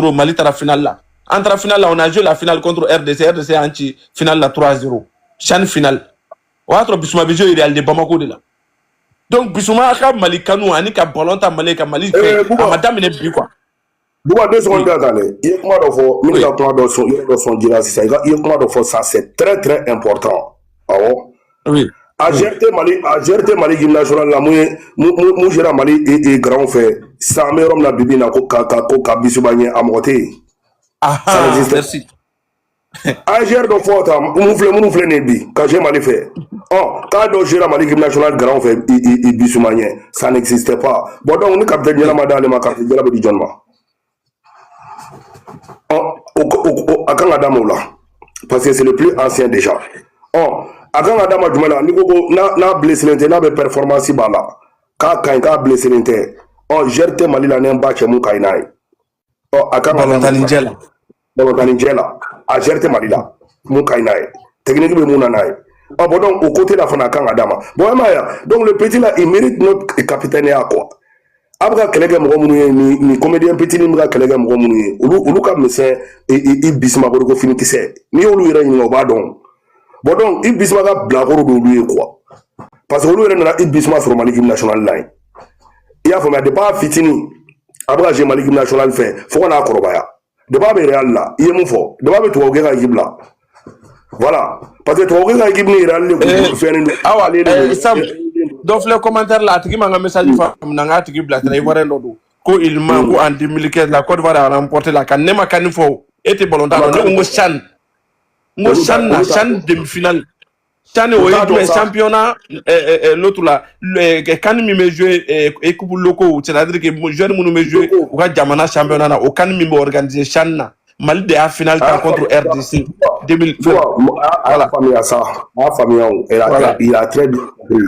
contre Mali à la finale là. Entre la finale là, on a joué la finale contre RDC. RDC anti finale là 3-0. Chan finale. Ouatro Bissouma Bijo il est de Bamako de là. Donc Bissouma a Mali Kanou ani ka ballon ta Mali ka Mali fait. Madame ne bi quoi. Bouba 2 secondes attendez. Il y a comment de fois, il y a comment de son dire ça. Il y a comment de fois ça c'est très très important. Ah bon? Oui. A GRT Mali gymnasial la mou gera Mali et grand fait. Ça me rom la bibi na ko ka Bissouma ni amoté. Ah merci. AGR de fois moufle nebi quand j'ai mal fait. Oh, quand on gère Mali gymnasial grand fait et Bissouma ni ça n'existait pas. Bon donc on est capitaine de la madame ma capitaine de la Bodi John ma. Akan Adamo là parce que c'est le plus ancien déjà. Oh, Akan Adamo Jumala ni ko na blessé l'intérêt na performance ba là. Ka blessé l'intérêt. Oh, GRT Mali la nem ba chemu kainai. Oh, Akan Balotaningela a GRT Mali la mu kainai. Technique be muna nai. Oh, bon donc au côté la fana Akan Adama. Bon donc le petit là il mérite notre capitaine à quoi. Abra kelege mɔgɔ minnu ye ni comédien petit ni bɛ kelege mɔgɔ minnu ye olu ka misɛn i Bissouma ko finikisɛ n'i y'olu yɛrɛ ɲininka o b'a dɔn bon donc i Bissouma ka bilakoro d'olu ye quoi parce que olu yɛrɛ nana i Bissouma sɔrɔ Mali équipe nationale la yen i y'a faamuya depuis a fitinin a bɛ ka jouer Mali équipe nationale fɛ fo ka n'a kɔrɔbaya depuis a bɛ Real la i ye mun fɔ depuis a bɛ tubabukɛ ka équipe la voilà parce que tubabukɛ ka équipe ni Real le kun fɛn ni donc les commentaires là tigi manga message fa nanga tigi blatra ivoire ndodo ko il manque en 2015 la Côte d'Ivoire a remporté la CAN nema CAN fo était volontaire ngo chan na chan demi-finale chan o est championnat l'autre là CAN mi me jouer équipe locaux c'est-à-dire que joueur mënu me jouer ou ka jamana championnat na o CAN mi me organiser chan na Mali de a finale contre RDC 2000 voilà famille ça ma famille il a très bien compris.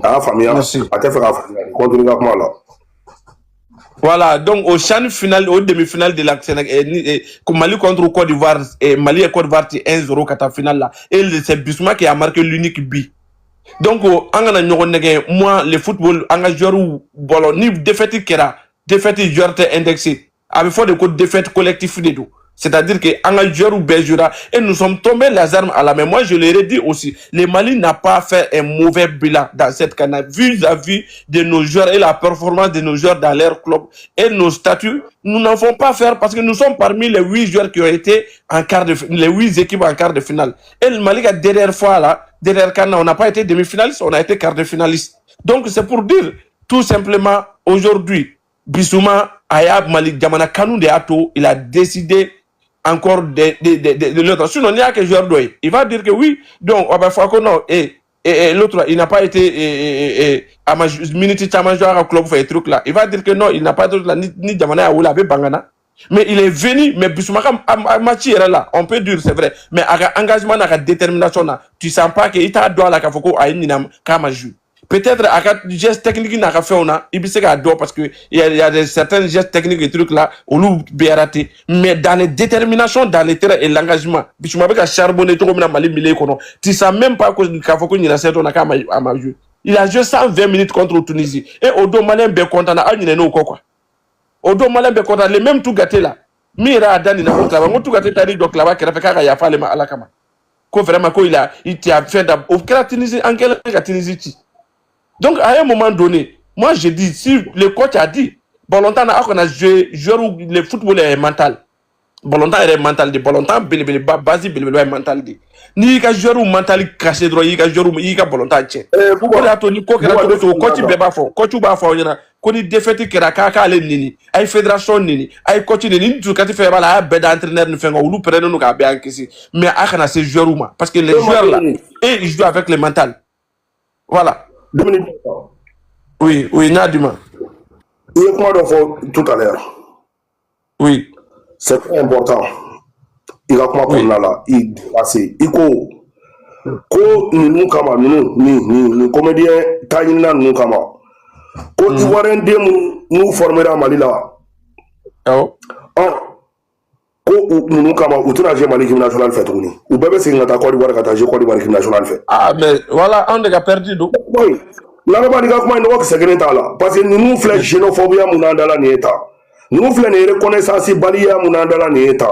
Ah, famille, continue comment là. Voilà, donc au chan final, au demi-finale de la Mali contre Côte d'Ivoire, Mali et Côte d'Ivoire 1-0 kata finale là. Et c'est Bissouma qui a marqué l'unique but. Donc, moi, le football, joueur ou ballon, ni défaite qui era, défaite joueur indexé. Avec fois de côté défaite collectif de tout. C'est-à-dire que un joueur ou Béjura, et nous sommes tombés les armes à la main. Moi, je l'ai dit aussi, le Mali n'a pas fait un mauvais bilan dans cette canne. Vis-à-vis de nos joueurs et la performance de nos joueurs dans leur club et nos statuts, nous n'en faisons pas faire parce que nous sommes parmi les 8 joueurs qui ont été en quart de finale, les 8 équipes en quart de finale. Et le Mali, la dernière fois là, derrière Cannes, on n'a pas été demi-finaliste, on a été quart de finaliste. Donc, c'est pour dire, tout simplement, aujourd'hui, Bissouma, Ayab Malik Djamana Kanou de Ato, il a décidé encore de l'autre. Sinon, il n'y a que joueur doué. Il va dire que oui, donc, on va faire que non. Et l'autre, il n'a pas été à ma minute joueur au club fait truc là. Il va dire que non, il n'a pas d'autre là, ni Djamana ou la Bangana. Mais il est venu, mais Bissouma a matché là. On peut dire, c'est vrai. Mais avec engagement, avec détermination, tu sens pas qu'il t'a droit là, qu'il faut qu'on aille comme jouer. Peut-être avec des gestes techniques n'a fait on a il s'est adoré parce que il y a certains gestes techniques et trucs là on l'oublie bien raté mais dans les déterminations dans les terrains et l'engagement Bissouma avec charbonné tout comme na Mali milé kono tu sais même pas que qu'il faut qu'on y reste on a qu'à jouer il a joué 120 minutes contre la Tunisie et au dos malin bien content na ani no quoi au dos malin bien content les mêmes tout gâté là mira dani na contre là tout gâté tari donc là-bas qui fait ya fa le ma ala kama ko vraiment ko il t'a fait au Tunisie en quelle Tunisie. Donc, à un moment donné, moi je dis, si le coach a dit, Bolontan a joué, le football est mental. Bolontan est mental, Bolontan, base, est mental. Ni ka joueur ou mental caché droit, ni ka joueur ou ni ka Bolontan tient. Pourquoi la Tony coach beba fo, coach ba fo yana, ko ni défaite que la kaka ale nini, ay fédération nini, ay coach nini, tu ka ti fait bala beda entraîneur ne fait ou prendre nous ka bien ici. Mais a kana ces joueurs ou parce que les joueurs là, et ils jouent avec le mental. Voilà. Oui, Nadima. Il y a quoi de tout à l'heure. Oui. C'est très important. Il y a quoi pour là, il passé. Il ko nous kama nous comédien taïna nous kama. Ko Ivoirien de nous former à Mali là. Oh. Ko nous kama outra j'ai Mali national fait tourner. Ou bébé c'est ngata Côte d'Ivoire kata j'ai Côte d'Ivoire national fait. Ah mais voilà, on a perdu donc. Oui. Là, on va dire que c'est parce que nous flèches xénophobie à mon andala nieta. Nous voulons une reconnaissance balia munandala nieta.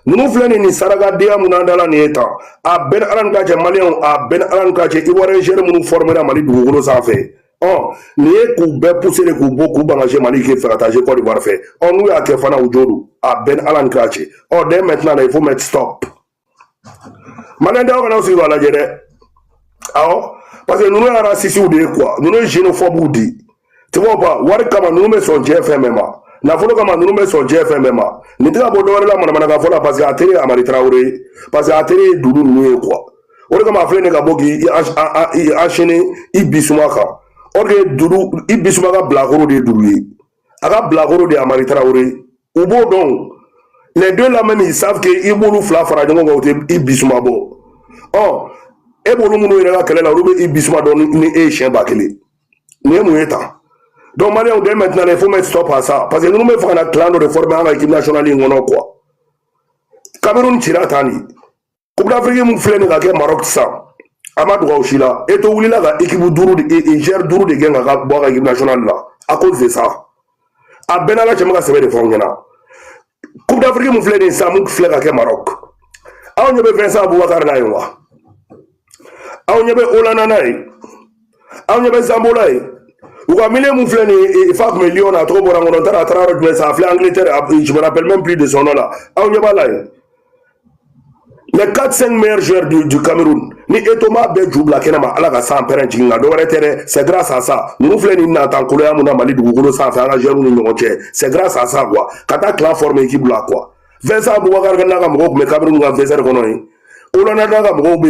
Nous voulons une saragadia munandala nieta. A ben alangaje malien a ben alangaje iware jere munu former à Mali du ça fait. Oh, ni ku be pousser les coups beaucoup bangager Mali qui fait attacher Côte d'Ivoire fait. On nous a kefana ujodu a ben alangaje. Oh, dès maintenant il faut mettre stop. Mananda on a aussi la jere. Ah, parce que nous sommes racistes ou de quoi? Nous sommes xénophobes ou dit. Tu vois pas, wari kama nous sommes sur GFMMA. Na folo kama nous sommes sur GFMMA. Ni tira bodore la mana mana fola parce que ateli Amari Traoré, parce que ateli Doudou nous quoi. Ore kama afle ne gabogi i enchaîné i bisumaka. Ore Doudou i bisumaka blagoro de Doudou. Aga blagoro de Amari Traoré. Ubo donc les deux là même ils savent que ils vont fla fara jongo i bisumabo. Oh, e bolu munu ira kala la rube i bisuma don ni e chien bakele. Ni mu eta. Donc, maintenant, il faut mettre stop à ça. Parce que nous me faisons un clan de réforme à l'équipe nationale. Quoi. Cameroun tira tani. Coupe d'Afrique, nous faisons un Maroc ça. Amadou Gauchila. Et tout le monde a équipe de gère duro de gang à boire à l'équipe nationale là. À cause de ça. À Benala, je me suis fait Coupe d'Afrique, nous faisons ça. Nous faisons un Maroc. On y a Vincent Boubacar Naïwa. On y a Olana Naï. On y a Zambolay. Ou quand Milé Moufleni et Fak Million a trop bon rencontre à travers le ça a fait Angleterre, je me rappelle même plus de son nom là. On y va là. Les 4-5 meilleurs joueurs du Cameroun, ni Etoma Bedjou Blakenama, à la Sam Perentinga, c'est grâce à ça. Nous Moufleni n'a tant que le Mali du Goulo sans faire un jeune union. C'est grâce à ça quoi. Quand tu as clan formé équipe là quoi. Vincent Boubacar Nagamro, mais Cameroun va faire Gonoï. Olana Nagamro,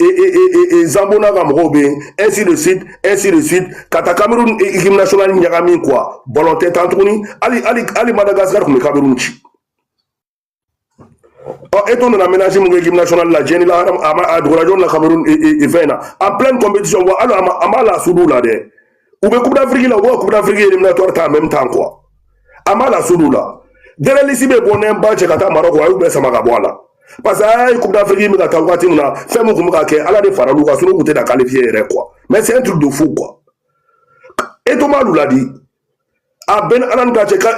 et Zambona Gamrobe, ainsi de suite, ainsi de suite. Kata Cameroun et équipe nationale Nyagami quoi. Volonté Tantouni, Ali Madagascar comme Cameroun. Et on a aménagé mon équipe nationale la Jenny la à Dourajon la Cameroun et Vena. En pleine compétition, alors Amala Soudou là de. Ou bien Coupe d'Afrique là, ou Coupe d'Afrique éliminatoire en même temps quoi. Amala Soudou là. Derrière les Sibé Bonem, Bachekata Maroc, ou bien Samagaboala. Parce que la Coupe d'Afrique, fait ala de Faralou, qualifié quoi. Mais c'est un truc de fou quoi. Et Thomas nous l'a dit. À Ben Alan Kacheka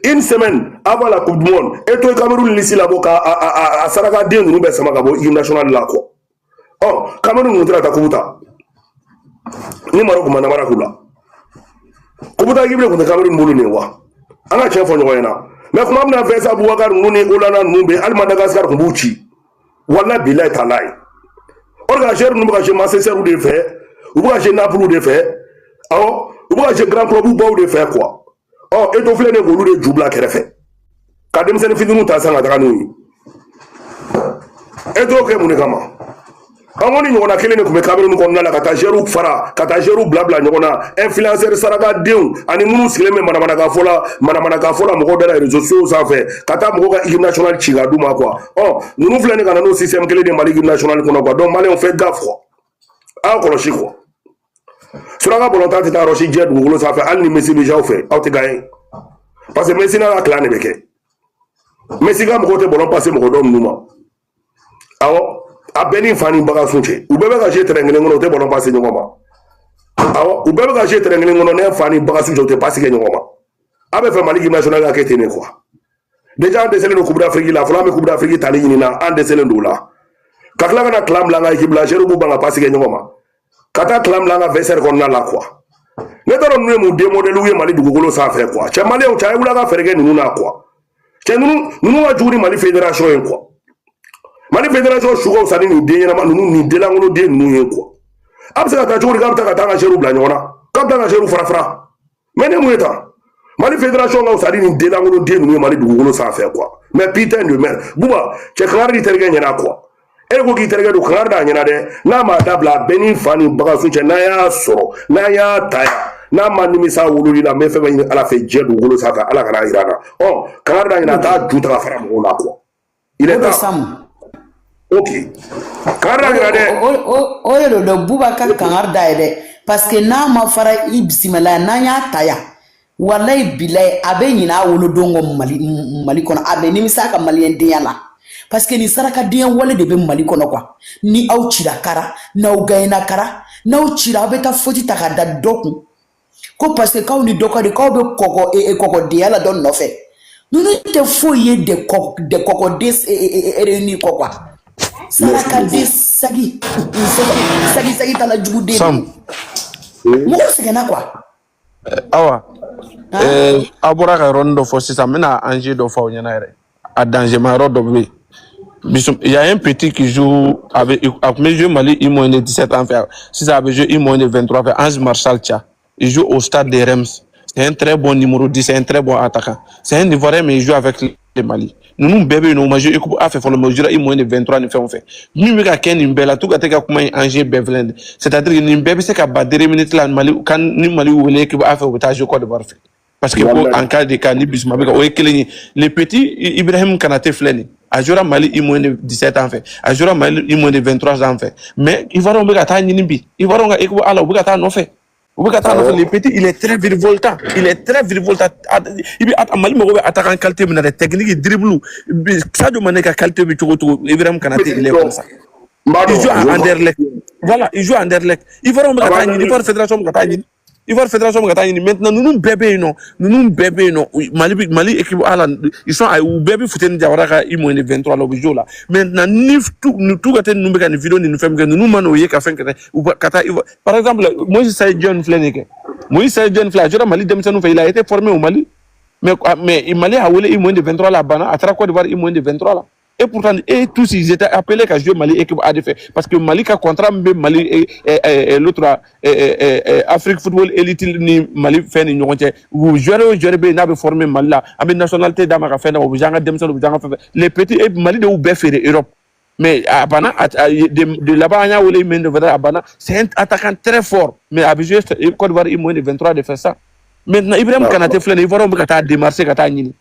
une semaine avant la Coupe du Monde, et toi Cameroun ici là à Saraka Dien nous baisse Magabo, il national là quoi. Oh, Cameroun nous traite à Kubuta. Ni Maroc Manamara Kula. Kubuta Gible contre Cameroun Moulinewa. Anga chef on yoyena. Mais comment on a fait ça pour voir nous ne Olana nous be Al Madagascar Kumbuchi. Walla bilay talay. Organiser nous ba je Manchester ou de fait, ou ba je Naples ou de fait. Alors, ou ba je Grand Club ou ba ou de fait quoi. Oh, et to flé ne golu de djubla kere fait. Kadem sen fi nous ta sanga ta nous. Et to ke mun kama. Amoni nyona kele ne kuma Cameroun ko nala kata jeru fara kata jeru blabla nyona influencer saraka deun ani munu sileme manamana ka fola mo dala réseaux sociaux ça fait kata mo ka équipe nationale chiga duma quoi. Oh nous voulons que nos système kele de Mali équipe nationale qu'on quoi. Donc Mali on fait gaffe quoi. Ah ko lochi quoi. Suraka volonté ta rochi jet ngolo ça fait al ni Messi déjà au fait. Au te gagner. Parce que Messi na la clan beke. Messi ga mo côté bolon passer mo dom numa. Awo a beni fani baga sunche u bebe ka je terengene ngono te bolon passe nyoma awo u bebe ka je terengene ngono ne fani baga sunche te passe nyoma abe fe Mali national ka ketene quoi déjà desele no Coupe d'Afrique la flambe Coupe d'Afrique tali nyina en desele ndola kakla kana clam la nga équipe la jeru bu banga passe nyoma kata clam la nga verser kon na la quoi ne toro nu mu de modèle wu Mali dugugolo ça fait quoi che Mali o cha wula ka ferege nu na quoi che nu wa juri Mali fédération en quoi Mali fédération chougo sani ni denyana ma ni delangono de nu quoi absa ka jori ka ta ka jeru bla nyona ka ta ka jeru fra mais ne mueta Mali fédération ka sani ni delangono de nu Mali dugugolo ça fait quoi mais putain de merde buba che klari terge nyana quoi e ko ki terge do klari da nyana de na ma dabla beni fani baga su che na ya soro na ya taya na ma nimisa wululi la me fe ala fe je dugugolo ça ka ala kana irana oh klari da nyana ta juta ka fara mo na quoi il est là. Ok. Oye do Boubacar Kangarda ede parce que na ma fara ibsimala na ya taya wallahi bilay abe nyina wolo dongo mali kono abe ni misaka malien diala parce que ni saraka dien wala de be mali kono quoi ni au chira kara na u gaina kara na u chira be ta foti takada doku Ko parce que quand on dit k'aw bɛ kɔkɔdenya la dɔ nɔfɛ ninnu tɛ foyi ye de kɔkɔden réunis kɔ quoi sarakaden sagi t'a la juguden Sam, mɔgɔw sɛgɛnna quoi. awa, a bɔra ka yɔrɔnin dɔ fɔ sisan, n bɛna enjeu dɔ fɔ aw ɲɛna yɛrɛ. A danger ma yɔrɔ dɔ bɛ yen. Il y a un petit qui joue avec joué Mali, il moins de 17 ans. Si ça avait joué, il moins de 23 ans. Ange Marshall Tcha. Il joue au stade des Reims. C'est un très bon numéro 10, c'est un très bon attaquant. C'est un Ivoirien, mais il joue avec le Mali. Nous, bébé, nous, majeur, il fait le majeur, il moins de 23 ans, on fait. Nous, nous, Ken, Nimbela, tout, à comment Angers Beveland. C'est-à-dire que Nimbela, c'est qu'à battre 2 minutes là, Mali, quand Mali, ou l'équipe a fait autage, je crois, de Barfé. Parce que en cas de cas, les petits, Ibrahim Kanate Fleni, Ajura Mali, il moins de 17 ans fait. Ajura Mali, il moins de 23 ans fait. Mais il va remettre à Nimbi. Il va remettre à la Ougata non fait. Les petits, il est très virevoltant. Il est très virevoltant. Il est à Mali, mais attaquant qualité, mais la technique, dribble. Ça demande qu'à qualité, mais Ibrahim Kanate, il est comme ça. Il joue à Anderlecht. Voilà, il joue à Anderlecht. Il va remettre à Nimbi. Il va la fédération de il va fédération maintenant nous bébé non Mali équipe ils sont à bébé fouten diawara il moins de 23 là jour là maintenant nous tout gâté nous béga vidéo nous fait que nous manoyer ka fin par exemple Moïse John Fleneke jora Mali dem nous fait il a été formé au Mali mais Mali a volé il moins de 23 là bana à Côte d'Ivoire il moins de 23 là. Et pourtant, tous ils étaient appelés qu'à jouer Mali équipe à défaire. Parce que Mali a contrat Mali et l'autre Afrique Football Elite ni Mali fait une honte. Vous jouez bien n'a formé Mali là. Avec nationalité d'Amérique fait vous avez les petits Mali de vous faire Europe. Mais Abana de là-bas il y a les de Abana c'est un attaquant très fort. Mais à jouer Côte d'Ivoire il moins de 23 de faire ça. Maintenant Ibrahim Kanate Fleni il va remonter à démarcher kata nyini.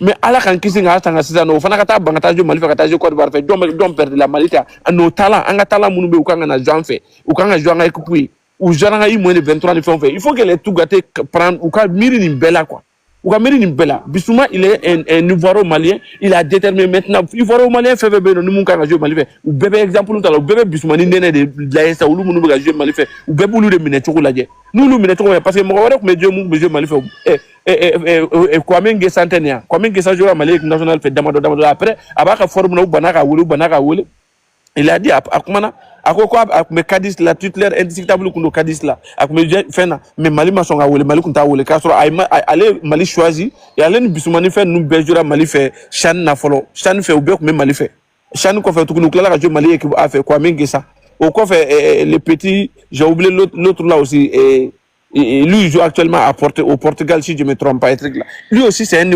Mais à la kan kisi nga tanga sisa no fana kata bangata jo Mali fa kata jo Côte d'Ivoire fe dom perdre la Mali ta no talent anga talent munu be ukanga na jouer fait ukanga jouer nga équipe ou jouer i moins de 23 ne fait il faut que les tout gâté prendre ou ka miri ni bella quoi ou ka miri ni bella Bissouma il est un Ivoiro malien il a déterminé maintenant Ivoiro malien fait bébé no mun kanga jouer Mali fe ou bébé exemple nous tala bébé Bissouma ni nene de la sa ou munu be jouer Mali fe ou bébé lu de minute ko laje nous minute ko parce que mo wara ko me jouer Mali fe Kwame Ngesantenia Kwame Ngesa joueur Mali national fait damado après abaka forme na banaka wulu il a dit akumana akoko akume Cadiz la titulaire indiscutable kundo Cadiz la akume fena mais Mali masonga wulu Mali kunta wulu kasro aller Mali choisi et aller ni Bissoumani fait nous bejura Mali fait chan na folo chan fait oubek même Mali fait chan ko fait tout nous la radio Mali équipe a fait Kwame Ngesa au quoi fait les petits j'ai oublié l'autre là aussi et lui il joue actuellement au Portugal si je me trompe pas lui aussi c'est un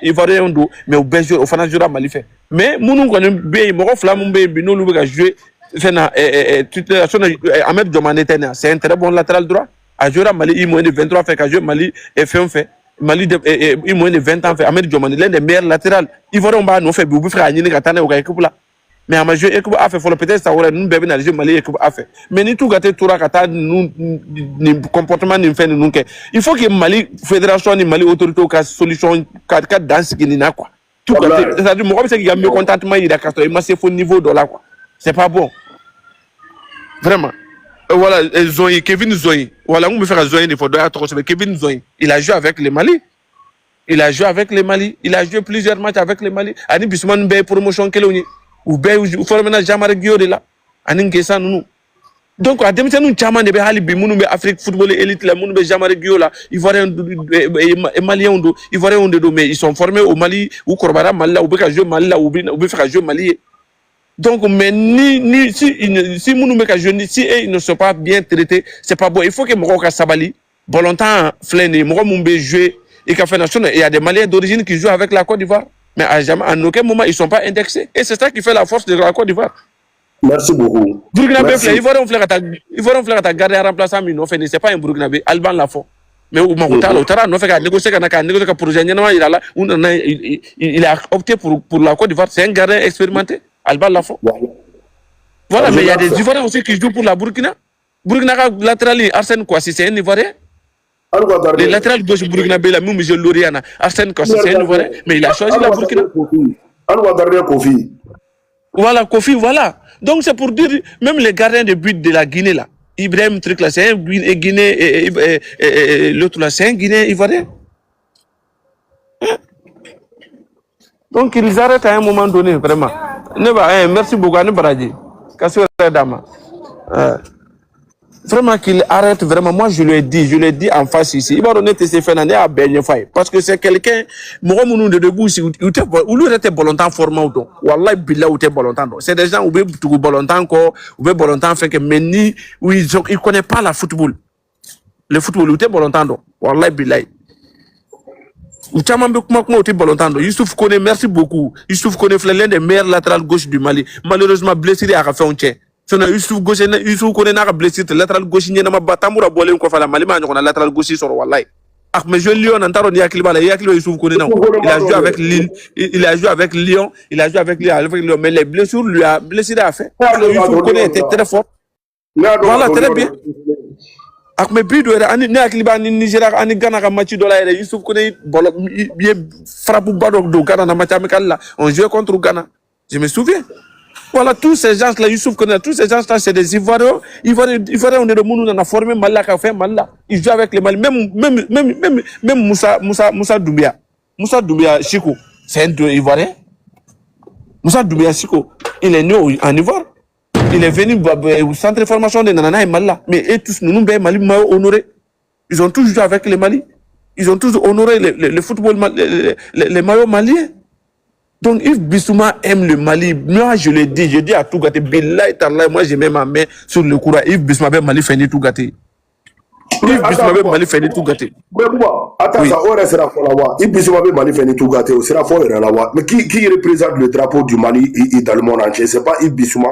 Ivoirien mais au Belgique au Fanajura Mali fait mais nous connaissons bien mon flamme nous nous jouer Ahmed Diomane c'est un très bon latéral droit à jouer Mali il moins de 23 fait qu'à jouer Mali et fait Mali il moins de 20 ans fait Ahmed Diomane l'un des meilleurs latérales Ivoirien on va nous faire beaucoup frère ni katane au équipe là mais à ma jeu équipe a fait faut peut-être ça aurait nous bébé dans le jeu Mali équipe a fait mais ni tout gâté tout rakata nous comportement ni fait nous il faut que Mali fédération ni Mali autorité au cas solution quatre dans ce qui n'a quoi tout gâté c'est-à-dire moi c'est qu'il y a mieux contentement il a casté il m'a c'est faux niveau de là quoi c'est pas bon vraiment voilà Zoé Kevin Zoé voilà on me faire Zoé il faut doit être Kevin Zoé il a joué avec les Mali il a joué plusieurs matchs avec les Mali ani Bissoumane be promotion keloni ou bien ou formena Jamare Guillaume là anin kesa nous donc à demisa nous chama de be hali bi munu be Afrique Football Elite là munu be Jamare Guillaume là Ivoirien et Malien do Ivoirien do mais ils sont formés au Mali ou Korbara Mali là ou be jouer Mali là ou be faire jouer Mali donc mais ni si munu be jouer si ils ne sont pas bien traités c'est pas bon il faut que Moko Sabali bon longtemps Fleni Moko mumbe jouer et qu'a fait national il y a des Maliens d'origine qui jouent avec la Côte d'Ivoire. Mais en aucun moment, ils ne sont pas indexés. Et c'est ça qui fait la force de la Côte d'Ivoire. Merci beaucoup. Burkinabé, il faut faire ta garder à remplaçant, mais non, c'est pas un Burkinabé. Alban l'a fait. Mais au Maroc, on fait négocier un projet. Il a opté pour la Côte d'Ivoire. C'est un gardien expérimenté. Alban l'a fait. Voilà, mais il y a des Ivoiriens aussi qui jouent pour la Burkina. Burkina, latéral, Arsène Kouassi, c'est un Ivoirien. Le latéral gauche burkinabé là même monsieur Loriana Arsène Kouassi c'est un Ivoirien mais il a choisi la Burkina. Voilà Kofi voilà donc c'est pour dire même les gardiens de but de la Guinée là Ibrahim truc là, c'est un Guinée, l'autre là, c'est un Guinée ivoirien. Donc ils arrêtent à un moment donné, vraiment. Merci beaucoup, Anne Baradji. Kassou Dama. Vraiment qu'il arrête, vraiment. Moi, je lui ai dit en face ici. Il va donner tes effets à Benye Faye. Parce que c'est quelqu'un, moi, mon de debout, si, ou lui était volontaire formé ou donc. Wallah, billah, ou t'es volontaire. C'est des gens, ou bien, tout volontaire encore, ou bien, volontaire, fait que, mais ni, où ils connaissent pas la football. Le football, ou t'es volontaire, wallah, billah. Ou Tchaman Bekoumak, ou t'es volontaire. Youssouf connaît, merci beaucoup. Youssouf connaît l'un des meilleurs latérales gauche du Mali. Malheureusement, blessé, il a fait un tchè. Sona Youssouf connaît n'a blessé latéral gauche ni na mabatamura bolé ko fala malima on a latéral gauche sur wallahi. Ah mais je Lyon entaro ni Yakliba Youssouf connaît non. Il a joué avec Lille, il a joué avec Lyon, il a joué avec Lyon mais les blessures lui a blessé à fait. Youssouf connaît était très fort. Voilà très bien. Ah mais bido ani ni Yakliba ni Nigeria ani Ghana ka match do la Youssouf connaît bien frappe badok do Ghana na match amical là. On jouait contre Ghana. Je me souviens. Voilà, tous ces gens-là, Youssouf connaît, tous ces gens-là, c'est des Ivoiriens. Ivoiriens, on est de Mounou, on a formé Malak, a fait Malak. Ils jouent avec les Mali. Même Moussa Doumbia. Moussa Doumbia, Chico, c'est un Ivoirien. Moussa Doumbia, Chico, il est né en Ivoire. Il est venu au centre de formation de Nanana et Malak. Mais eux tous, nous, Mali, m'ont honoré. Ils ont tous joué avec les Mali. Ils ont tous honoré le football, les maillots maliens. Donc, Yves Bissouma aime le Mali. Moi, je le dis, à tout gâté. Billahi Tarlahi, moi, j'ai mis ma main sur le courant. Yves Bissouma aime Mali fait tout gâté. Yves Bissouma aime Mali fait tout gâté. Mais pourquoi? Attends, ça, on restera fort là-bas. Yves Bissouma aime Mali fait tout gâté. On sera fort là-bas. Mais qui représente le drapeau du Mali dans le monde entier? C'est pas Yves Bissouma.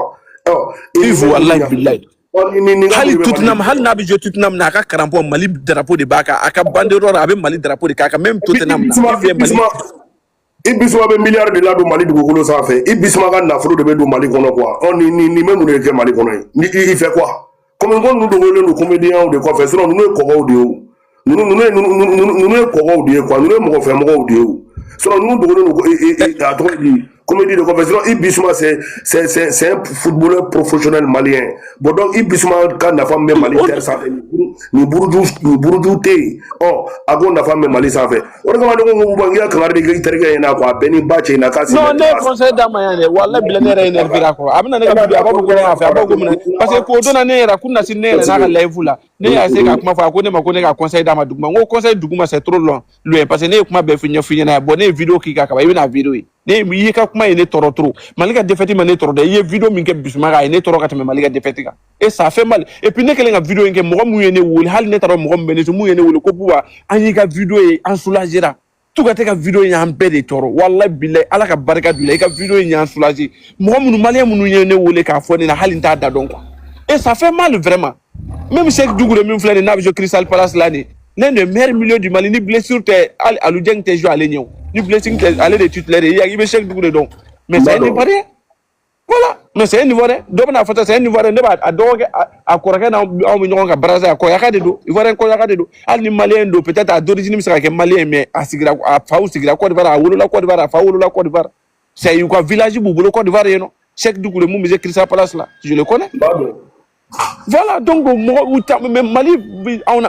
Yves, wallahi, billahi. Hali Tottenham, hali nabi je Tottenham na ka karampo Mali drapeau de Baka, aka banderole avec Mali drapeau de Kaka, même Tottenham. Ibisuma be milliard de la do Mali dugukolo sanfɛ Ibisuma ka nafolo de bɛ don Mali kɔnɔ quoi ni même mun de kɛ Mali kɔnɔ ni il fait quoi comme nous dogolen do comédien de kɔfɛ sinon nous ye kɔgɔw de ye nous ye kɔgɔw de ye quoi nous ye mɔgɔ fɛ mɔgɔw de ye sinon nous dogolen do a tɔgɔ di comédie de kɔfɛ sinon Ibisuma c'est un footballeur professionnel malien bon donc Ibisuma ka nafa bɛ Mali terre sanfɛ ni buruju tɛ yen a ko nafa bɛ Mali sanfɛ o de kama ne ko n ko n'i ka kangari de kɛ i terikɛ ɲɛna quoi a bɛɛ ni ba cɛ in na k'a si non ne conseil d'a ma yan dɛ wala bila ne yɛrɛ énervé quoi a bɛna ne ka video a b'a fɔ ko ne y'a fɛ a b'a fɔ ko minɛ parce que k'o donna ne yɛrɛ kun na si ne yɛrɛ n'a ka live la ne y'a se ka kuma fɔ a ko ne ma ko ne ka conseil d'a ma duguma n ko conseil duguma c'est trop long loin parce que ne ye kuma bɛɛ f'i ɲɛna bon ne ye video k'i kan kaban i bɛna video ye ne y'i ka kuma ye ne tɔɔrɔ trop Mali ka défaite ma ne tɔɔrɔ dɛ i ye video min kɛ Bissouma kan a ye ne tɔɔrɔ ka tɛmɛ Mali ka défaite kan et ça fait mal et puis ne kɛlen ka video in kɛ mɔgɔ mun ye ne wele hali ne taara mɔgɔ min bɛ ne mun ye ne wele ko Bouba an y'i ka video ye an soulagera tout ka tɛ ka video in y'an bɛɛ de tɔɔrɔ wallahi billahi Ala ka barika d'u la i ka video in y'an soulager mɔgɔ minnu maliyɛn minnu ye ne wele k'a fɔ ne na hali n t'a da dɔn quoi et ça fait mal vraiment même Cheikh Dougouré min filɛ nin n'a bɛ jouer Crystal Palace là nin l'un des meilleurs milieux du Mali ni blessure tɛ Alou Dieng tɛ jouer ale ɲɛ ni blessing tɛ ale de titulaire i bɛ Cheikh Dougouré dɔn mais c'est un Ivoirien voilà mais c'est un Ivoirien dɔ bɛna fɔ c'est un Ivoirien ne b'a dɔgɔkɛ a kɔrɔkɛ n'anw bɛ ɲɔgɔn kan Brazza a kɔyaka de don Ivoirien kɔyaka de don hali ni maliyɛn don peut-être a d'origine bɛ se ka kɛ maliyɛn mais a faw sigira Côte d'Ivoire a wolola Côte d'Ivoire a fa wolola Côte d'Ivoire c'est u ka village b'u bolo Côte d'Ivoire yen nɔ Cheikh Dougouré mun bɛ jouer Crystal Palace là je le connais. Voilà, donc mais Mali,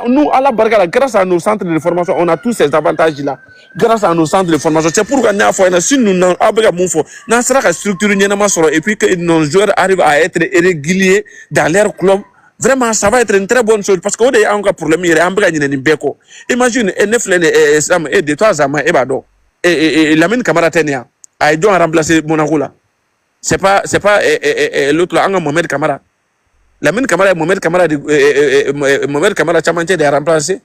nous, à la barrière, grâce à nos centres de formation, on a tous ces avantages-là. Grâce à nos centres de formation. C'est pourquoi si nous n'avons pas de structure et puis que nos joueurs arrivent à être réguliers dans leur club, vraiment, ça va être une très bonne chose. Parce qu'on a un problème, il y a un peu. Imagine, et de toi, Zama, et Lamine Camara Tenia, a dû remplacer Monaco là. C'est pas l'autre là, Mohamed Camara. Lamine Camara et Mohamed Camara Chamanche de remplacer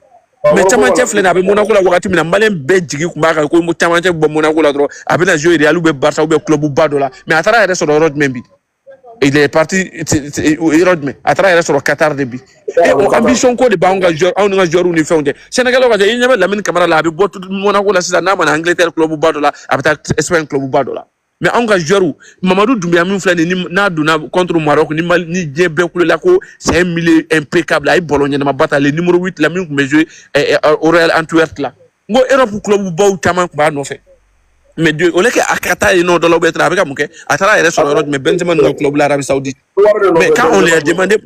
mais Chamanche flène avec Monaco la wakati mina Malien bɛ jigi kun b'a kan ko Chamanche bɔ Monaco la dɔrɔn a bɛna jouer Real ou Barça ou club ba dɔ la mais a taara yɛrɛ sɔrɔ yɔrɔ jumɛn bi il est parti yɔrɔ jumɛn a taara yɛrɛ sɔrɔ Qatar de bi et o ambition ko de b'anw ka joueur anw ni ka joueurs ni fɛnw tɛ Sénégalais ka i ɲɛ bɛ Lamine Camara la a bɛ bɔ Monaco la sisan n'a mana Angleterre club ba dɔ la a bɛ taa Espagne club ba dɔ la mais anw ka joueur Mamadou Doumbia min filɛ nin n'a donna contre Maroc ni diɲɛ bɛɛ kulela ko c'est un milieu impeccable a ye ballon ɲɛnama ba ta le numéro 8 la min tun bɛ jouer au Real Antwerp la n ko Europe club baw caman tun b'a nɔfɛ mais au lieu que a ka taa yen nɔ dɔ la a bɛ ka mun kɛ a taara a yɛrɛ sɔrɔ yɔrɔ jumɛn Benzema n'u ka club la Arabie Saoudite mais quand on les a demandé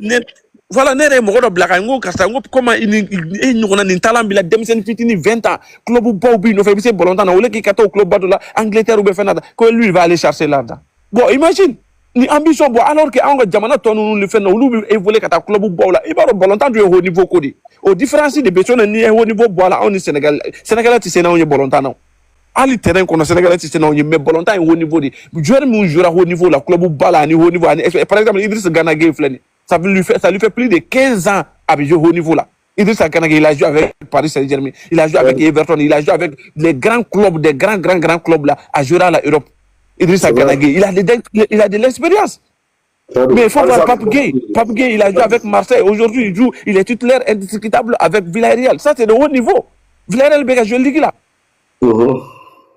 voilà ne yɛrɛ ye mɔgɔ dɔ bila ka n ko karisa n ko comment e ɲɔgɔnna nin talent b'i la denmisɛnnin fitinin 20 ans club baw b'i nɔfɛ i bɛ se ballon tan na au lieu k'i ka taa o club ba dɔ la Angleterre ou bien fɛn na ko lui il va aller chercher l'argent bon imagine ni ambition bon alors que anw ka jamana tɔ ninnu ni fɛn na olu bɛ évoluer ka taa club baw la i b'a dɔn ballon tan dun ye haut niveau ko de o différence de besoin ni ye haut niveau bɔ a la anw ni Sénégal tɛ se n'anw ye ballon tan na ali terrain kɔnɔ Sénégal tɛ se n'anw ye mais ballon tan ye haut niveau de joueur min jouera haut niveau la club ba la ani haut niveau ani par exemple Idriss Gana Gueye filɛ nin ça lui fait plus de 15 ans à jouer haut niveau là. Idrissa Gana Gueye, il a joué avec Paris Saint-Germain, il a joué avec Everton, il a joué avec les grands clubs, des grands clubs là, à jouer à l'Europe. Idrissa Gana Gueye, il a de l'expérience. Mais il faut voir Pape Gueye. Pape Gueye, il a joué avec Marseille. Aujourd'hui, il est titulaire indiscutable avec Villarreal. Ça, c'est de haut niveau. Villarreal, il a joué Ligue là.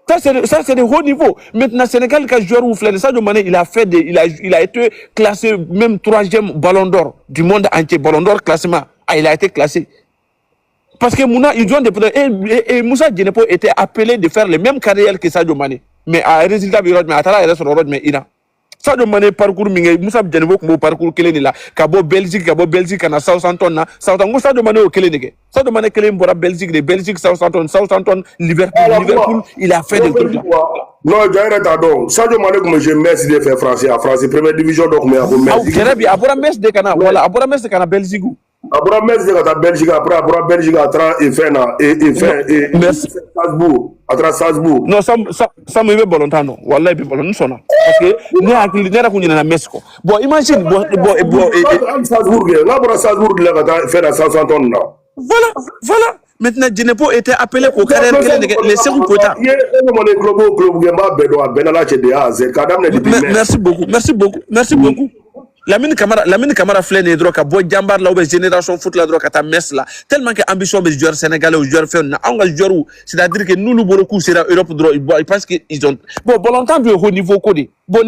Ça, c'est de haut niveau. Maintenant, Sénégal, quand joueur ou Fleur, Sadio Mané, il a été classé même 3e ballon d'or du monde entier. Ballon d'or classement. Ah, il a été classé. Parce que Mouna, ils ont et Moussa Djenepo était appelé de faire les mêmes carrières que Sadio Mané. Mais à résultat, il reste sur le mais Iran. Sadio Mané parcours Moussa Djenepo comme parcours kelen la kabo Belgique na Southampton Sadio Mané au kelen Sadio Mané kelen bora Belgique Southampton Liverpool il a fait des trucs là. Non, j'arrête donc. Sadio Mané comme je Metz de faire français à France première division donc mais à Metz. Ah, bien abora Metz de kana voilà abora Metz de kana Belgique. Abora Metz de kana Belgique après abora Belgique à et fait Strasbourg. À Strasbourg. Non, ça me veut volontaire non. Wallahi bi volontaire sona. Parce que ne akili ne ra kunyina na Mexico. Bon, imagine Strasbourg, là pour Strasbourg là va faire à Southampton là. Voilà. Maintenant, Djenepo était appelé au carrière les Serou Kota. Merci beaucoup. Lamine Camara flène les droits, boy jambar là, ou génération foot la droit, à ta messe là. Tellement que ambition des joueurs sénégalais ou joueurs faits, c'est-à-dire que nous beaucoup c'est l'Europe droit, ils pensent qu'ils ont. Bon, longtemps du haut niveau codé. Bon,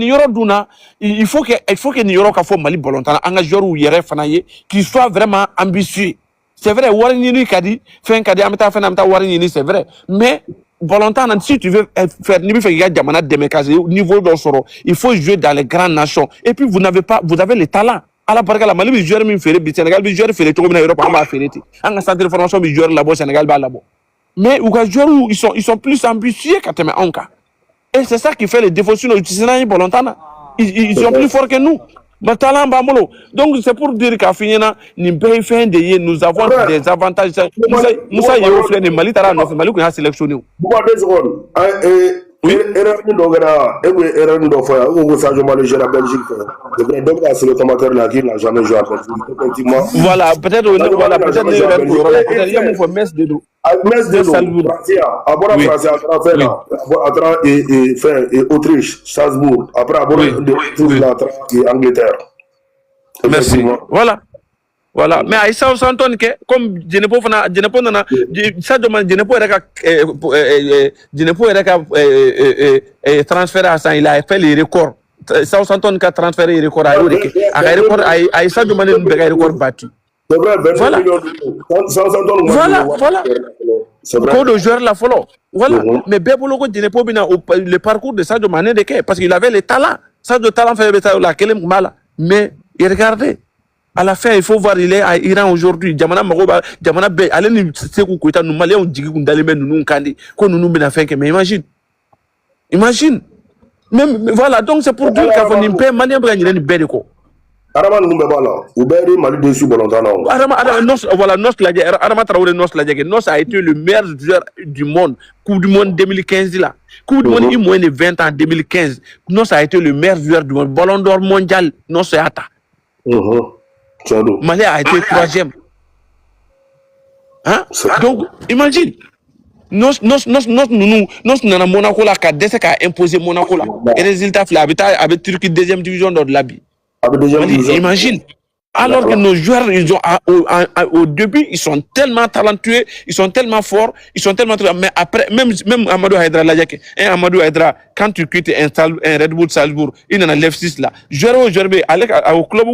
il faut que New York a fait Mali longtemps, un joueur ou hier fanaye, qui soit vraiment ambitieux. C'est vrai, Warini Kadi, fait Kadi Amata Fenamta Warini, c'est vrai. Mais, volontaire, si tu veux faire niveau d'Osoro, il faut jouer dans les grandes nations. Et puis, vous avez les talents. À la barre, la Mali, joueur, Sénégal, joueur, fait les tours en Europe, on va faire les en centre de formation, joueur là-bas, Sénégal, là-bas. Mais, ils sont plus ambitieux qu'à Teme Anka. Et c'est ça qui fait les défauts sur le Sénégal, volontaire. Ils sont plus forts que nous. Donc c'est pour dire qu'à finir nous avons des avantages. Moussa Yéoflé ne Mali tara no Mali ko sélectionné. Pourquoi 2 secondes? Erreur do fa o Sadio Mané jouer à Belgique. Donc c'est le commentaire là qui n'a jamais joué à Belgique. Effectivement. Voilà, peut-être il y a mon faut Metz de dos. Metz de dos. Abora France et Autriche, Strasbourg, après abora et Angleterre. Merci. Voilà. Mais à Southampton comme Djenepo nana Sadio Mané Djenepo transféré à ça, il a fait les records. Southampton a transféré les records à Sadio Mané un record battu. C'est vrai, 25 millions d'euros. Voilà. Code de joueur la follow. Voilà. Mais Bebologo Djenepo le parcours de Sadio Mané parce qu'il avait les talents. Sadio talent fait la kelem mala. Mais regardez, à la fin, il faut voir, il est à Iran aujourd'hui. Jamana Maroba, Jamana Bey, allez nous Sekou Koita, nous Maliens, on dit qu'on d'aller nous kandi, qu'on nous bien fait, mais imagine. Même, voilà, donc c'est pour dire qu'on n'y peut Maliens gagner une belle écho. Arama Numbala, ou Beri Mali dessus volontairement. Voilà, Arama Traoré Nos a été le meilleur joueur du monde. Coupe du monde 2015 là. Coupe du monde, il moins de 20 ans 2015. Nos a été le meilleur joueur du monde. Ballon d'or mondial, Nos c'est Ata. Mali a été 3e. Hein? Donc, imagine. Nos nana Monaco là, qui a imposé Monaco là. Et résultat, avec Turquie 2e division de l'Abi. Imagine. Alors que nos joueurs, au début, ils sont tellement talentueux, ils sont tellement forts, mais après, même Amadou Haïdra, Amadou Haïdra, quand tu quittes un Red Bull Salzbourg, il y en a l'F6 là. Joueur au club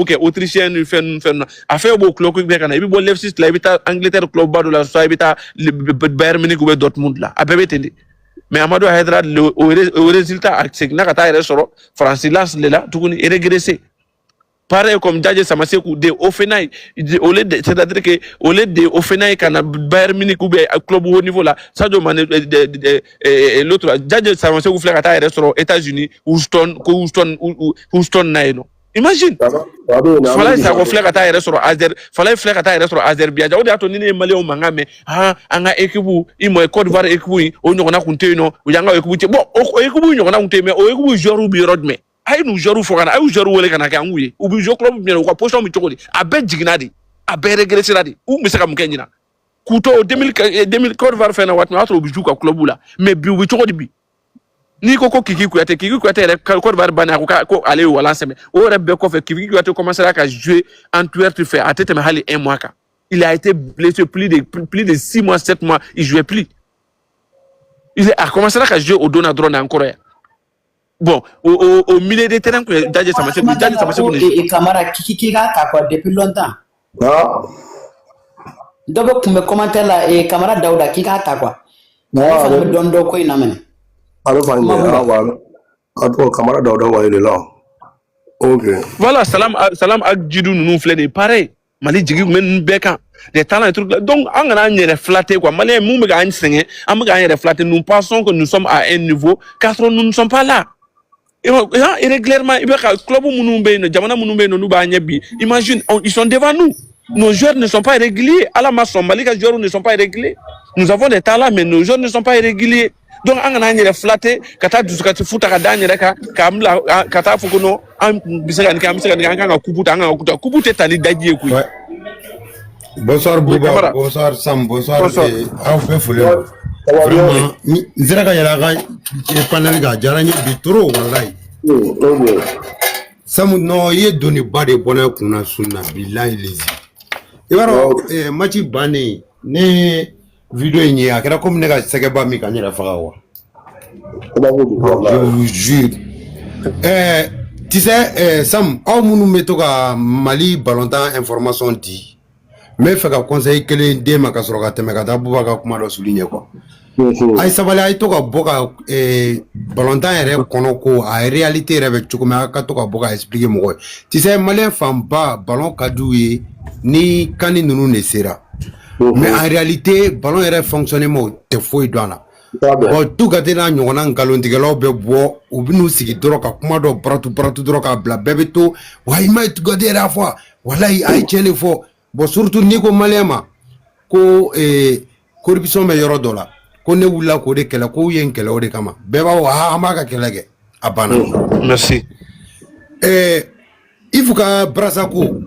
qui est autrichien, a fait au club qui est l'F6 là, il y a Angleterre, club bas de la soirée, il y a Bayern Munich ou Dortmund là. Mais Amadou Haïdra, au résultat, c'est que Nakata est restaurant, Francis Lance là, tout est régressé. Pareil comme Djadje Samasekou de Offenay, c'est-à-dire que au lieu de Offenay quand Bayern Munich ou bien club au niveau là, Sadio Mané et l'autre Djadje Samasekou fait kata restaurant aux États-Unis, Houston naino. Imagine. Fallait ça reflète kata restaurant Azerbaïdjan. On dit à ton nini malé au manga mais anga équipe imo Côte d'Ivoire équipe on n'ona kunte no, ou yanga équipe bon équipe on n'ona kunte mais o équipe joueur bi rodme. Ay nous jouons fokana ay joueur wole kana ka nguye ubi joueur club bien ko position mi tokodi abe jignadi abe regresser ladi ou mi saka mkenyina kuto 2000 Côte d'Ivoire fait na wat na ubi jouer ko club là mais bi ubi tokodi bi ni koko Kiki Kouyaté Côte d'Ivoire bana ko aller au lancement o rebe ko fait Kiki Kouyaté commencer à jouer en tueur fait à tête mais hali 1 mois ka il a été blessé plus de 6 mois 7 mois il jouait plus il a commencé à jouer au Donadron encore. Bon, au milieu des terrains, Djadje Samasekou et Camara qui a quoi depuis longtemps. Ah. D'abord, tu me commentes là, et Camara Daouda qui a quoi. Non, je donne deux coins à mener. Alors, Camara Daouda, il est là. Ok. Voilà, salam Djidou nous fait pareil. Mali Djigou men beka des talents et trucs là. Donc, on a un flatté quoi. Mali mou me gagne singé, on me gagne reflété. Nous pensons que nous sommes à un niveau, car nous ne sommes pas là. Et régulièrement, imagine, ils sont devant nous. Nos joueurs ne sont pas irréguliers. À la masse, les joueurs ne sont pas irréguliers. Nous avons des talents, mais nos joueurs ne sont pas irréguliers. Donc, on a un flatté, kata futa kadanya reka, kamla kata fukono, bonsoir Bouba, bonsoir Sam, bonsoir vraiment, Zeraka Yalaga, Pananga, Jarani, Bitro, Wallahi. Sam, non, il est donné bas de bonheur qu'on a sous la bilan, il est. Et voilà, Machi Bani, ne vidéo n'y a qu'à comme nega Sagaba Mikani la Farawa. Je vous jure. Tu sais, Sam, au moment où Mali Ballontan information dit. Mais fait qu'un conseil que les deux makasroga temekata bouba kuma do souligner quoi. Ay sabali ay to ka boka Ballontan ere konoko a réalité rebe chukuma ka to ka boka expliquer mo. Tu sais malien femme pas ballon kadoué ni kani nunu ne sera. Mais en réalité ballon ere fonctionnement te foi douana. Bon tout gade na nyona ngalo ndigelo be bo ubinu sigi doro ka kuma do bratu doro ka bla bebe to wa ima tu gade la fois wallahi ay chele fo. Bon, surtout Nico Malema, ko corruption me yoro dola, ko ne wula ko de kela ko yen kela o de kama. Beba wa amaka kelage abana. Merci. Il faut que brasa ko.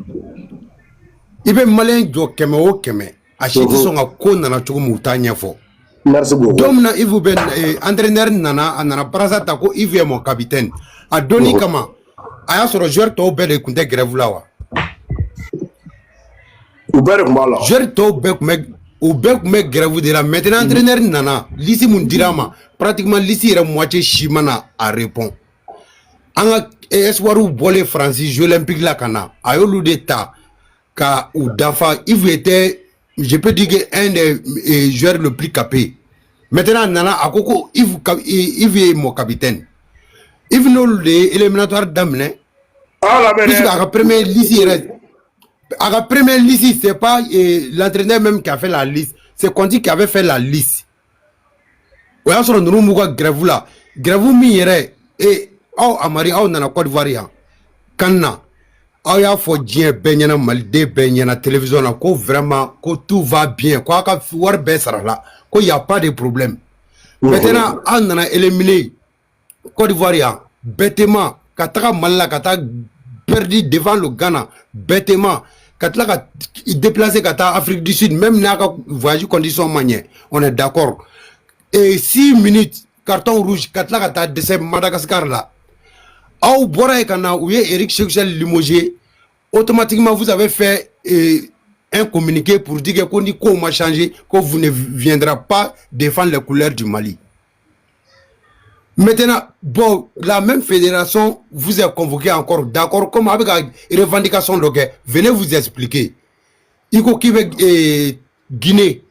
Ibe Malien jo keme o keme. Achiti songa ko nana chugo mutanya fo. Merci beaucoup. Domna Ivu ben entraîneur nana brasa ta ko Ivu est mon capitaine. A doni kama. Aya soro joueur to be de kunte grève lawa. Je to bek me grève de la maintenant entraîneur nana lisi mun dirama pratiquement lisi era moitié chimana a répond anga espoiru bolé Francis Jeux olympiques la kana ayolu d'état ka ou dafa il était je peux dire que un des joueurs le plus capé maintenant nana akoko il est mon capitaine il venait le éliminatoire d'amne puisque la première lisi era à la première liste, c'est pas l'entraîneur même qui a fait la liste, c'est Conti qui avait fait la liste. On a sur le numéro grève là, grève mire et au Amari au nana Côte d'Ivoire, Kana, au ya faut dire benyana malde benyana télévision là, ko vraiment ko tout va bien, quoi qu'à voir baisser là, ko y a pas de problème. Maintenant, on a éliminé Côte d'Ivoire, bêtement, kataka malla kataka perdu devant le Ghana, bêtement. Quand il a déplacé Kata Afrique du Sud, même n'a pas voyagé conditions manières, on est d'accord. Et 6 minutes, carton rouge, quand il a décès Madagascar là. Au Bora et Kana, où est Eric Chekchel limogé, automatiquement vous avez fait un communiqué pour dire qu'on dit qu'on m'a changé, que vous ne viendrez pas défendre les couleurs du Mali. Maintenant, bon, la même fédération vous a convoqué encore, d'accord, comme avec la revendication de guerre. Venez vous expliquer. Il faut qu'il y ait Guinée.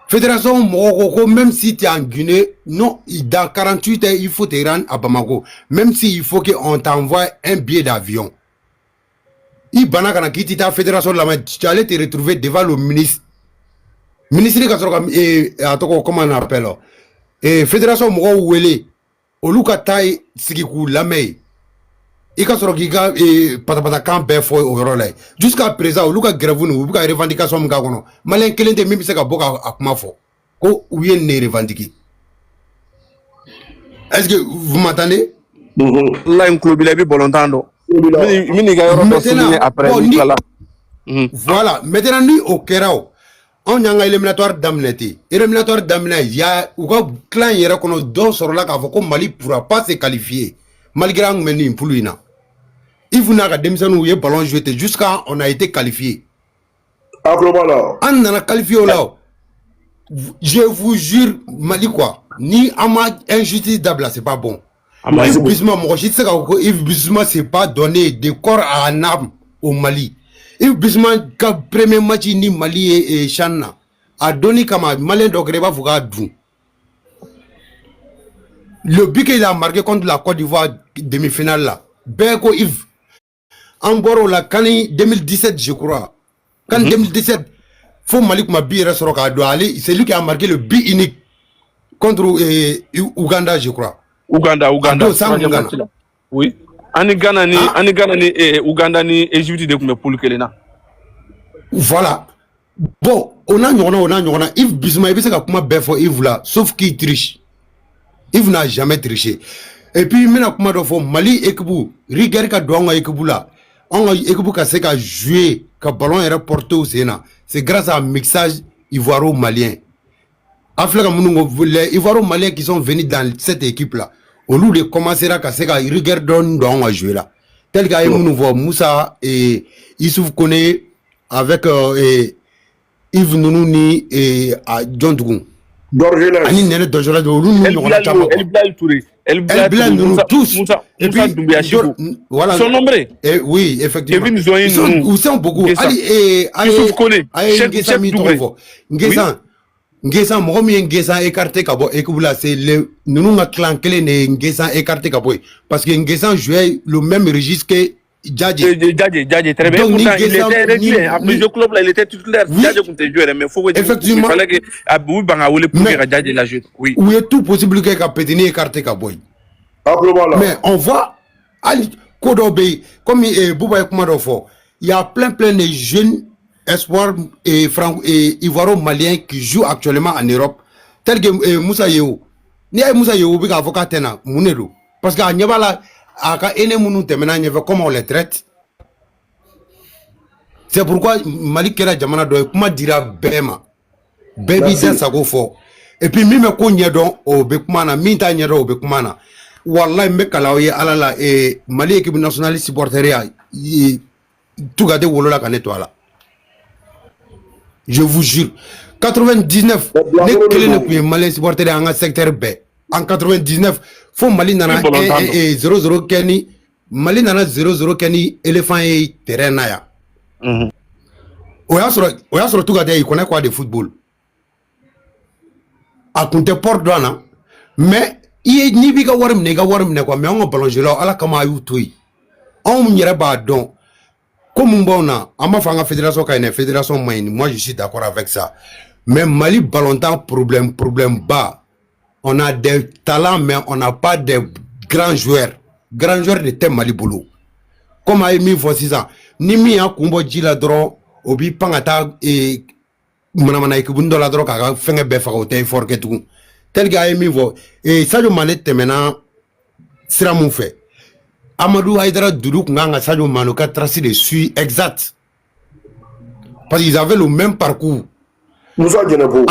Fédération Morocco, même si tu es en Guinée, non, dans 48 heures, il faut te rendre à Bamako. Même s'il faut qu'on t'envoie un billet d'avion. i bana kana k'i ti taa fédération la tu allais te retrouver devant le ministre ka sɔrɔ ka a tɔgɔ comment on appelle fédération mɔgɔw wele olu ka taa sigi k'u lamɛn i ka sɔrɔ k'i ka patapatakan bɛɛ fɔ o yɔrɔ la jusqu'à présent olu ka grève ni u bɛ ka revendication min k'a kɔnɔ maliyɛn kelen tɛ min bɛ se ka bɔ k'a kuma fɔ ko u ye nin de revendiquer est-ce que vous m'entendez? Là in club il ballon tando mini ga yoro souligner après voilà maintenant ni au kérao on yanga éliminatoire d'amnati éliminatoire d'amna ya u ka clan yɛrɛ kɔnɔ dɔ sɔrɔla k'a fɔ ko Mali pourra pas se qualifier malgré an meni poule ina il faut n'a ka denmisɛnninw ye ballon joué jusqu'à on a été qualifié an nana qualifié là je vous jure Mali quoi ni ama injustice dabla c'est pas bon. Yves Bissouma, Yves Bissouma s'est pas donné de corps à un âme au Mali. Yves Bissouma, quand premier match ni Mali et Chana a donné comme un malin d'Ogreba Fougadou. Le but qu'il a marqué contre la Côte d'Ivoire demi-finale là, Beko Yves, en Boro la Kani 2017 je crois. Quand 2017, faut Mali comme bir restaurant doit aller, c'est lui qui a marqué le but unique contre Ouganda je crois. Uganda. Oui. Ani Ghana ni Uganda ni Égypte de comme poule kelena. Voilà. Bon, on a Yves Bissouma il sait comment bien faire Yves là, sauf qu'il triche. Yves n'a jamais triché. Et puis maintenant comment do Mali Ekbou, rigueur ka doanga Ekbou là. On a Ekbou ka sait jouer, ka ballon est porté au Sénat. C'est grâce à un mixage ivoiro-malien. Afrique les ivoiro-maliens qui sont venus dans cette équipe là. Au lieu de commencer à casser la rigueur on a joué là. Tel que nous voit Moussa et Issouf Kone avec Yves Nounouni et John Dougoun. Ani Nene Dojora de Ouloun El Blal Touré. El Blal nous tous. Et puis voilà. Son nombre. Oui, effectivement. Ils sont beaucoup. Allez, Issouf Kone. Chef Touré. Ngesa mogomi ngesa écarté kabo ekubula c'est le nous nga clan clé ne ngesa écarté kabo parce que ngesa jouait le même registre que Djadji très bien. Pourtant, il était régulier à plusieurs clubs là il était titulaire Djadji comptait jouer mais faut effectivement il fallait que Abou Bangaoule pour que Djadji la joue oui où est tout possible que Kapetini écarté kabo mais on voit Ali Kodobe comme Bouba Kumadofo il y a plein de jeunes espoir et ivoiro-malien qui joue actuellement en Europe tel que Moussa Yeo ni ay Moussa Yeo bi ka avocat tena munelo parce que nyabala aka ene munu temena nyeve comment on les traite c'est pourquoi Mali kera jamana do kuma dira bema baby ça sago fo et puis mime ko nyedon o be kuma na minta nyedo o be kuma na wallahi me kala ye alala Mali équipe nationale supporteria tout gade wolola kanetwala. Je vous jure, 99, les Maliens supporters dans un secteur B. En 99, faut Mali nana 0-0 Kenny, Mali nana 0-0 Kenny, éléphant et terrain naya. Oya sur tout gardé, il connaît quoi de football. A compter porte douane, mais il est ni biga warm nega warm ne quoi, mais on ballonge là, ala kama youtui. On m'yera pas donc. Comme on a la fédération qui est une fédération moyenne, moi je suis d'accord avec ça. Mais Mali ballontan problème bas. On a des talents mais on n'a pas de grands joueurs. Grands joueurs de thème Mali boulot. Comme a mis voici ça. Ni mi a kumbo jila dro obi pangata et manamana ikubundo la dro kaga fenge befa o te fort que tout. Tel gars a mis vo et ça le manette maintenant sera mon fait. Amadou Haïdara Doudou Nganga Sadio Manoka tracé dessus exact. Parce qu'ils avaient le même parcours. Moussa Djenepo.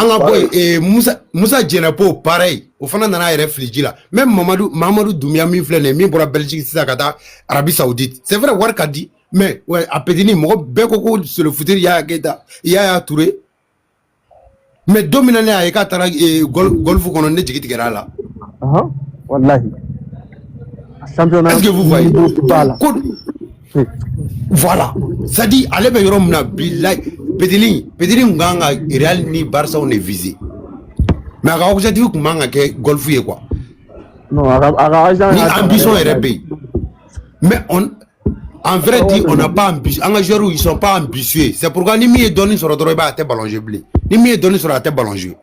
Moussa Djenepo, pareil. Au fond, on a réfléchi là. Même Mamadou Doumia, mi flène, mi pour la Belgique, c'est ça, Arabie Saoudite. C'est vrai, Warka dit. Mais, ouais, à Pédini, moi, Bekoko, sur le futur, il y a Touré. Mais dominant, il y a Katara et Golf, qu'on en est dit là. Wallahi. Est-ce que vous voyez? Voilà. Ça dit, allez, Pédini, Nganga, Real ni Barça, on est visé. Mais à objectif, Nganga, Golf, quoi. Non, ni ambition est répétée. Mais En vrai dit, on n'a pas ambitieux. En joueurs, ils sont pas ambitieux. C'est pourquoi ni mi est donné sur le droit à tête ballon blé. Ni mi est donné sur la tête ballon jeu.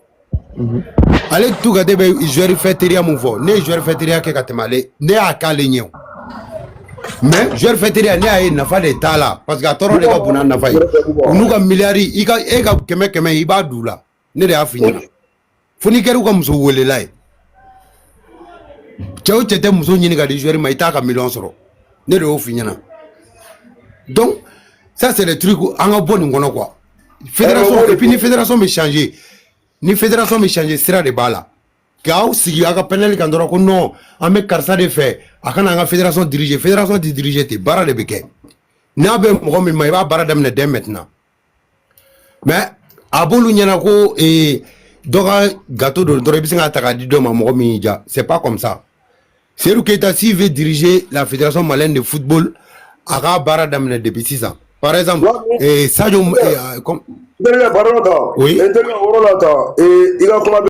Allez tout garder joueur fait mon fort. Ne joueur fait que katemale. Ne a calé. Mais joueur fait ne a une affaire de tala parce que toro les gars pour n'en affaire. Nous comme milliards, il a keme il va doula. Ne de a fini. Foni keru comme so wele là. Ciao tete muso nyini ga de joueur ma ita ka million soro. Ne de o fini na. Donc, ça c'est le truc où on a bon quoi. Fédération, et puis ni fédération me changer. Ni fédération me changer sera de bala. Quand si aga penel quand on non, on met carça de fait. Akana nga fédération diriger te bara de beke. Na be mo mi ma bara dem ne dem maintenant. Mais abolu nyana ko et doga gâteau de bisinga taka di do ma mo mi ja. C'est pas comme ça. Serou Keita s'il veut diriger la fédération malienne de football Aga bara damne depuis 6 ans. Par exemple, Sadio comme oui.